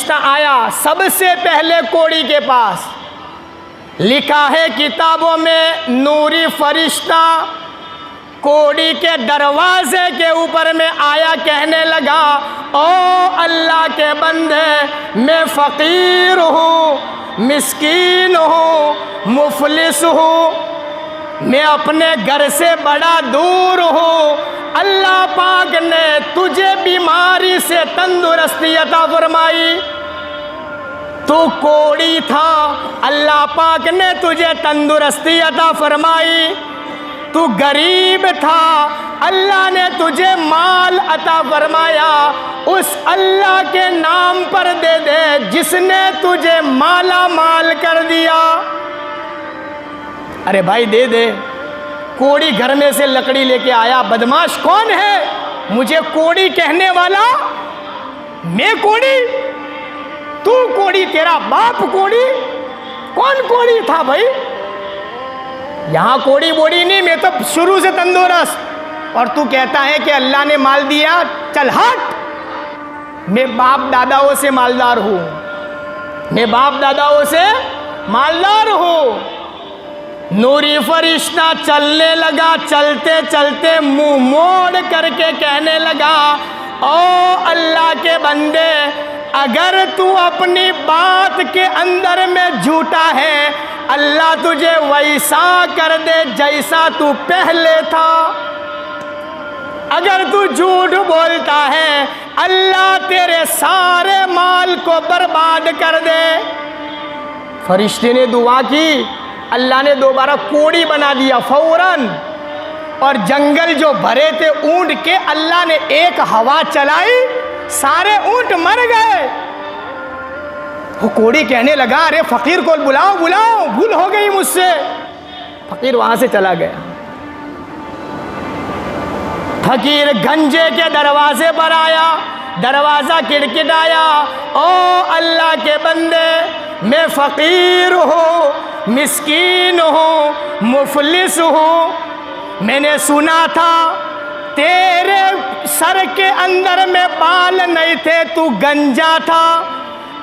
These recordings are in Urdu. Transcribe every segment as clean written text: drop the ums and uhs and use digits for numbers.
فرشتہ آیا سب سے پہلے کوڑی کے پاس. لکھا ہے کتابوں میں نوری فرشتہ کوڑی کے دروازے کے اوپر میں آیا, کہنے لگا او اللہ کے بندے, میں فقیر ہوں, مسکین ہوں, مفلس ہوں, میں اپنے گھر سے بڑا دور ہوں. اللہ پاک نے تجھے بیماری سے تندرستی عطا فرمائی. تو کوڑی تھا, اللہ پاک نے تجھے تندرستی عطا فرمائی. تو غریب تھا, اللہ نے تجھے مال عطا فرمایا. اس اللہ کے نام پر دے دے جس نے تجھے مالا مال کر دیا. ارے بھائی دے دے. کوڑی گھر میں سے لکڑی لے کے آیا. بدماش کون ہے؟ مجھے کوڑی کہنے والا؟ میں کوڑی؟ تو کوڑی؟ تیرا باپ کوڑی؟ کون کوڑی تھا بھائی؟ یہاں کوڑی بوڑی نہیں, میں تو شروع سے تندرست. اور تو کہتا ہے کہ اللہ نے مال دیا, چل ہٹ. میں باپ داداؤں سے مالدار ہوں, میں باپ داداؤں سے مالدار ہوں. نوری فرشتہ چلنے لگا, چلتے چلتے منہ موڑ کر کے کہنے لگا او اللہ کے بندے, اگر تو اپنی بات کے اندر میں جھوٹا ہے, اللہ تجھے ویسا کر دے جیسا تو پہلے تھا. اگر تو جھوٹ بولتا ہے, اللہ تیرے سارے مال کو برباد کر دے. فرشتے نے دعا کی, اللہ نے دوبارہ کوڑی بنا دیا فوراً. اور جنگل جو بھرے تھے اونٹ کے, اللہ نے ایک ہوا چلائی, سارے اونٹ مر گئے. وہ کوڑی کہنے لگا ارے فقیر کو بلاؤ بلاؤ, بھول ہو گئی مجھ سے. فقیر وہاں سے چلا گیا. فقیر گنجے کے دروازے پر آیا, دروازہ کڑکڑایا, او اللہ کے بندے, میں فقیر ہوں, مسکین ہوں, مفلس ہوں. میں نے سنا تھا تیرے سر کے اندر میں بال نہیں تھے, تو گنجا تھا.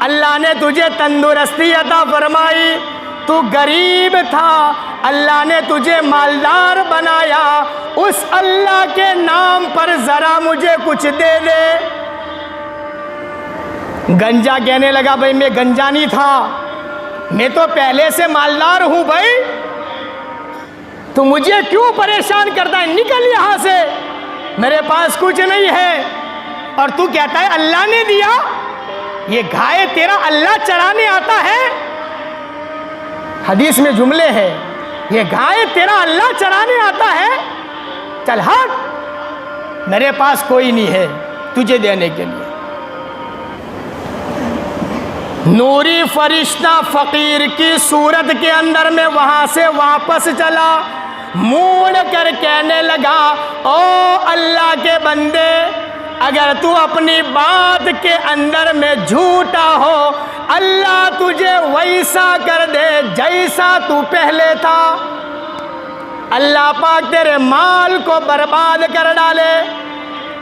اللہ نے تجھے تندرستی عطا فرمائی. تو غریب تھا, اللہ نے تجھے مالدار بنایا. اس اللہ کے نام پر ذرا مجھے کچھ دے دے. گنجا کہنے لگا بھائی میں گنجا نہیں تھا, میں تو پہلے سے مالدار ہوں بھائی. تو مجھے کیوں پریشان کرتا ہے؟ نکل یہاں سے, میرے پاس کچھ نہیں ہے. اور تو کہتا ہے اللہ نے دیا. یہ گائے تیرا اللہ چرانے آتا ہے؟ حدیث میں جملے ہیں, یہ گائے تیرا اللہ چرانے آتا ہے؟ چل ہٹ, میرے پاس کوئی نہیں ہے تجھے دینے کے لیے. نوری فرشتہ فقیر کی صورت کے اندر میں وہاں سے واپس چلا, موڑ کر کہنے لگا او اللہ کے بندے, اگر تو اپنی بات کے اندر میں جھوٹا ہو, اللہ تجھے ویسا کر دے جیسا تو پہلے تھا. اللہ پاک تیرے مال کو برباد کر ڈالے.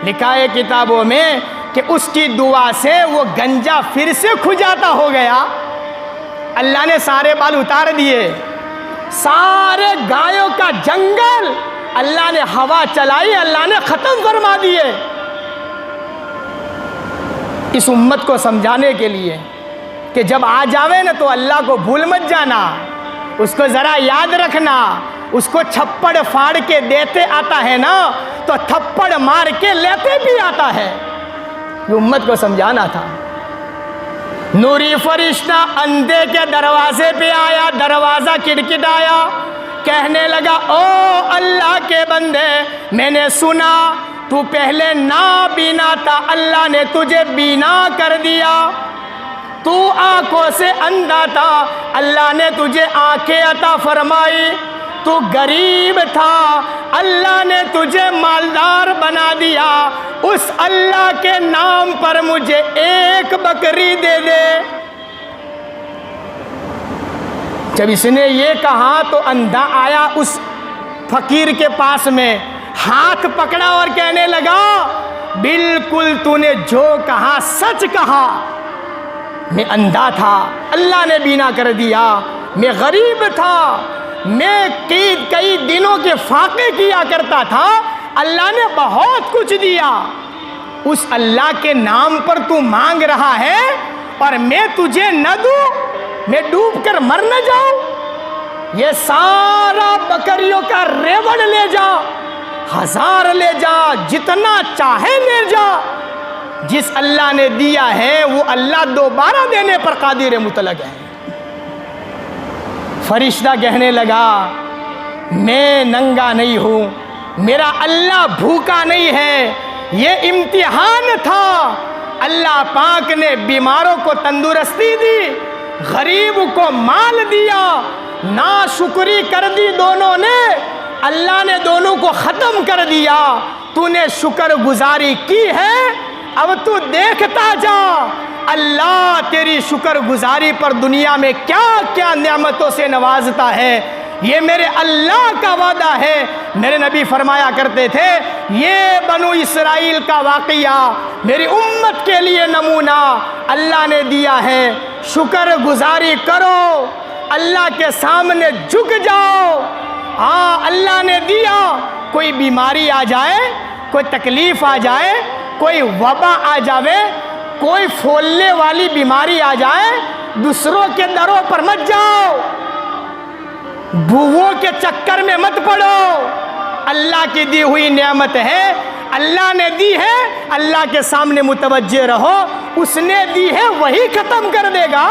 لکھا ہے کتابوں میں کہ اس کی دعا سے وہ گنجا پھر سے کھجاتا ہو گیا. اللہ نے سارے بال اتار دیے, سارے گایوں کا جنگل اللہ نے ہوا چلائی, اللہ نے ختم فرما دیے. اس امت کو سمجھانے کے لیے کہ جب آ جاوے نا تو اللہ کو بھول مت جانا, اس کو ذرا یاد رکھنا. اس کو چھپڑ پھاڑ کے دیتے آتا ہے نا, تو تھپڑ مار کے لیتے بھی آتا ہے. یہ امت کو سمجھانا تھا. نوری فرشتہ اندھے کے دروازے پہ آیا, دروازہ کڑکڑایا, کہنے لگا او اللہ کے بندے, میں نے سنا تو پہلے نابینا تھا, اللہ نے تجھے بینا کر دیا. تو آنکھوں سے اندھا تھا, اللہ نے تجھے آنکھیں عطا فرمائی. تو غریب تھا, اللہ نے تجھے مالدار بنا دیا. اس اللہ کے نام پر مجھے ایک بکری دے دے. جب اس نے یہ کہا تو اندھا آیا اس فقیر کے پاس میں, ہاتھ پکڑا اور کہنے لگا بالکل تو نے جو کہا سچ کہا. میں اندھا تھا، اللہ نے بینا کر دیا، میں غریب تھا، میں کئی دنوں کے فاقے کیا کرتا تھا، اللہ نے بہت کچھ دیا۔ اس اللہ کے نام پر تو مانگ رہا ہے اور میں تجھے نہ دوں، میں ڈوب کر مر نہ جاؤں؟ یہ سارا بکریوں کا ریوڑ لے جا، 1000 لے جا، جتنا چاہے لے جا، جس اللہ نے دیا ہے وہ اللہ دوبارہ دینے پر قادر مطلق ہے۔ فرشتہ کہنے لگا میں ننگا نہیں ہوں، میرا اللہ بھوکا نہیں ہے، یہ امتحان تھا۔ اللہ پاک نے بیماروں کو تندرستی دی، غریب کو مال دیا، ناشکری کر دی دونوں نے، اللہ نے دونوں کو ختم کر دیا۔ تو نے شکر گزاری کی ہے، اب تو دیکھتا جا اللہ تیری شکر گزاری پر دنیا میں کیا کیا نعمتوں سے نوازتا ہے۔ یہ میرے اللہ کا وعدہ ہے۔ میرے نبی فرمایا کرتے تھے یہ بنو اسرائیل کا واقعہ میری امت کے لیے نمونہ اللہ نے دیا ہے، شکر گزاری کرو، اللہ کے سامنے جھک جاؤ۔ ہاں اللہ نے دیا، کوئی بیماری آ جائے، کوئی تکلیف آ جائے، کوئی وبا آ جاوے، کوئی پھولنے والی بیماری آ جائے، دوسروں کے دروں پر مت جاؤ، بوہوں کے چکر میں مت پڑو۔ اللہ کی دی ہوئی نعمت ہے، اللہ نے دی ہے، اللہ کے سامنے متوجہ رہو، اس نے دی ہے وہی ختم کر دے گا۔